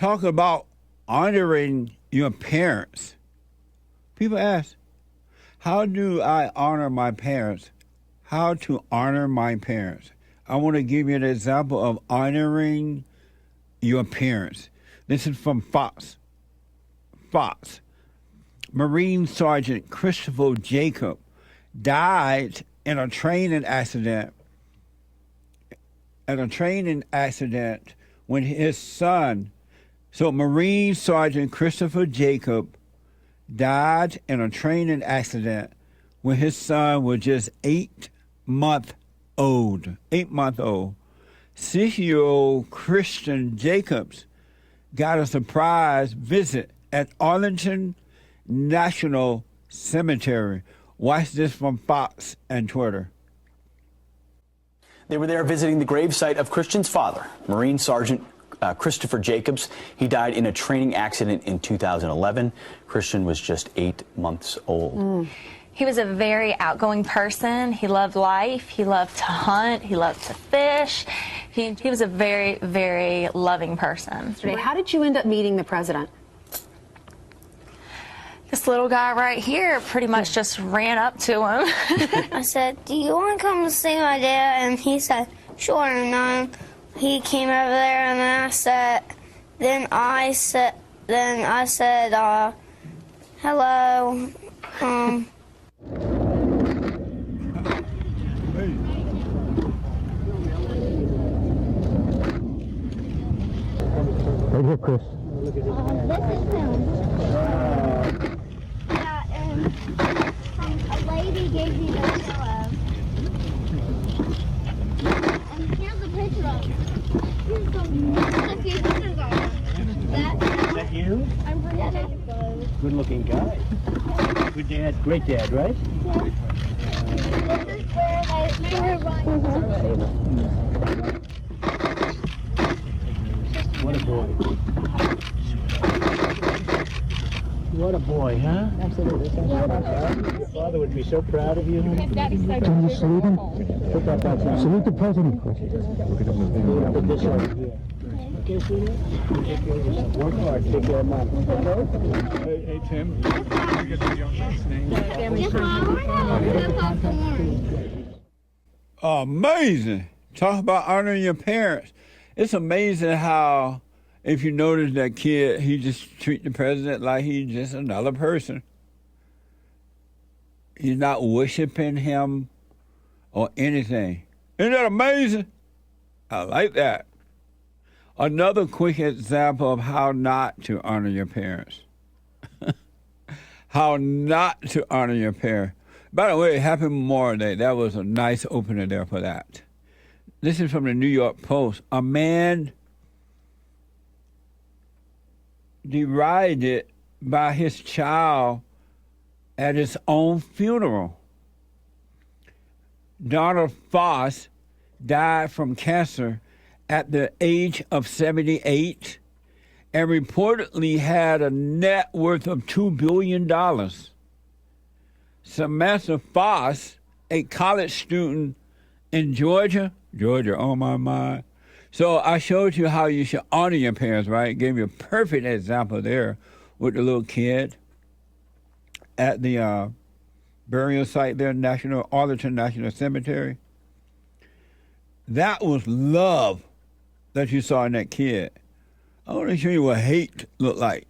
talk about honoring your parents. People ask, how do I honor my parents? How to honor my parents? I want to give you an example of honoring your parents. This is from Fox. Marine Sergeant Christopher Jacob died in a training accident. When his son, so Marine Sergeant Christopher Jacob died in a training accident when his son was just 8 months old. 6-year-old Christian Jacobs got a surprise visit at Arlington National Cemetery. Watch this from Fox and Twitter. They were there visiting the gravesite of Christian's father, Marine Sergeant Christopher Jacobs. He died in a training accident in 2011. Christian was just 8 months old. He was a very outgoing person. He loved life. He loved to hunt. He loved to fish. He was a very, very loving person. How did you end up meeting the president? This little guy right here pretty much just ran up to him. I said, "Do you want to come and see my dad?" And he said, "Sure." And he came over there, and then I said, "Hello." Right here, Chris. This is him. Yeah, and a lady gave me this pillow. And here's a picture of him. Here's some few pictures of him. Is that you? I'm forgetting. Good looking guy. Good dad, great dad, right? This is where they were running. What a boy. What a boy, huh? Absolutely. Your father would be so proud of you. Can you salute him? Salute the president. Put this over here. Okay, sweetie? Take care of yourself. Work hard. Take care of mom. Hey, Tim. Can you get the young man's name? Amazing. Talk about honoring your parents. It's amazing how, if you notice that kid, he just treat the president like he's just another person. He's not worshiping him or anything. Isn't that amazing? I like that. Another quick example of how not to honor your parents. How not to honor your parents. By the way, Happy Memorial Day. That was a nice opener there for that. This is from the New York Post. A man derided by his child at his own funeral. Donald Foss died from cancer at the age of 78 and reportedly had a net worth of $2 billion. Samantha Foss, a college student in Georgia, on my mind. So I showed you how you should honor your parents, right? Gave you a perfect example there with the little kid at the burial site there, Arlington National Cemetery. That was love that you saw in that kid. I want to show you what hate looked like.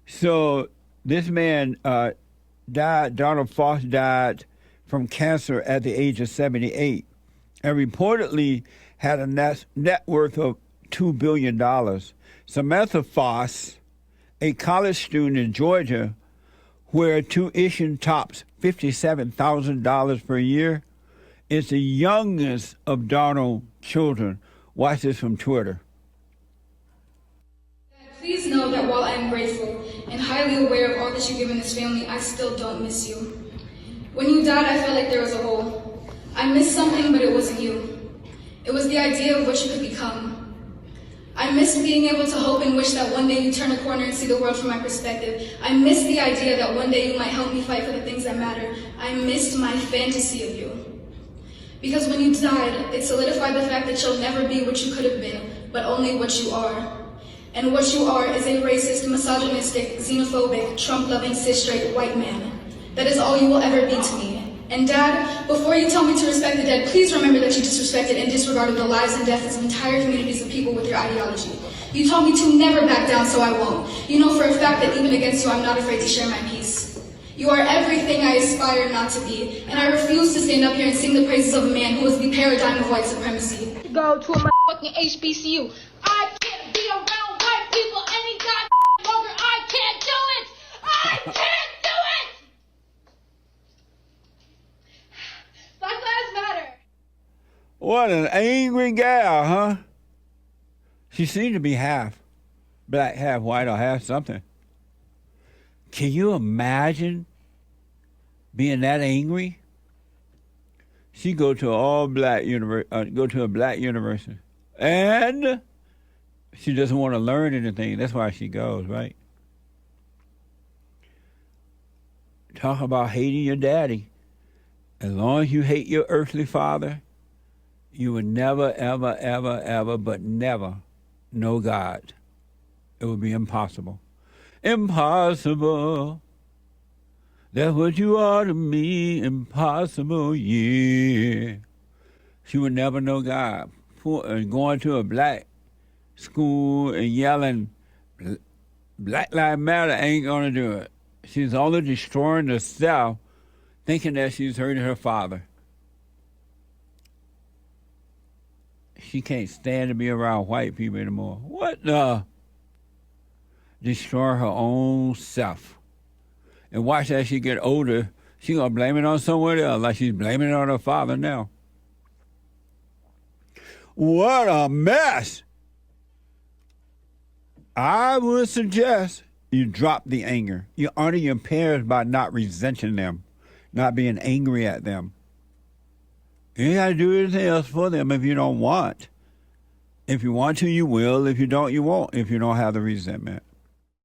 So this man died, Donald Foss died from cancer at the age of 78 and reportedly had a net worth of $2 billion. Samantha Foss, a college student in Georgia, where tuition tops $57,000 per year, is the youngest of Donald's children. Watch this from Twitter. Please know that while I am grateful and highly aware of all that you give in this family, I still don't miss you. When you died, I felt like there was a hole. I missed something, but it wasn't you. It was the idea of what you could become. I missed being able to hope and wish that one day you turn a corner and see the world from my perspective. I missed the idea that one day you might help me fight for the things that matter. I missed my fantasy of you. Because when you died, it solidified the fact that you'll never be what you could have been, but only what you are. And what you are is a racist, misogynistic, xenophobic, Trump-loving, cis-straight white man. That is all you will ever be to me. And Dad, before you tell me to respect the dead, please remember that you disrespected and disregarded the lives and deaths of entire communities of people with your ideology. You told me to never back down, so I won't. You know for a fact that even against you, I'm not afraid to share my peace. You are everything I aspire not to be, and I refuse to stand up here and sing the praises of a man who is the paradigm of white supremacy. Go to a motherfucking HBCU. I can't be around white people any goddamn longer. I can't do it. I can't do it. Black Lives Matter. What an angry gal, huh? She seemed to be half black, half white, or half something. Can you imagine being that angry? She go to a black university, and she doesn't want to learn anything. That's why she goes, right? Talk about hating your daddy. As long as you hate your earthly father, you would never, ever, ever, ever, but never know God. It would be impossible. Impossible. That's what you are to me. Impossible, yeah. She would never know God. Going to a black school and yelling, Black Lives Matter ain't going to do it. She's only destroying herself, thinking that she's hurting her father. She can't stand to be around white people anymore. What the? Destroy her own self. And watch as she get older, she gonna blame it on someone else, like she's blaming it on her father now. What a mess! I would suggest you drop the anger. You honor your parents by not resenting them, not being angry at them. You ain't got to do anything else for them if you don't want. If you want to, you will. If you don't, you won't, if you don't have the resentment.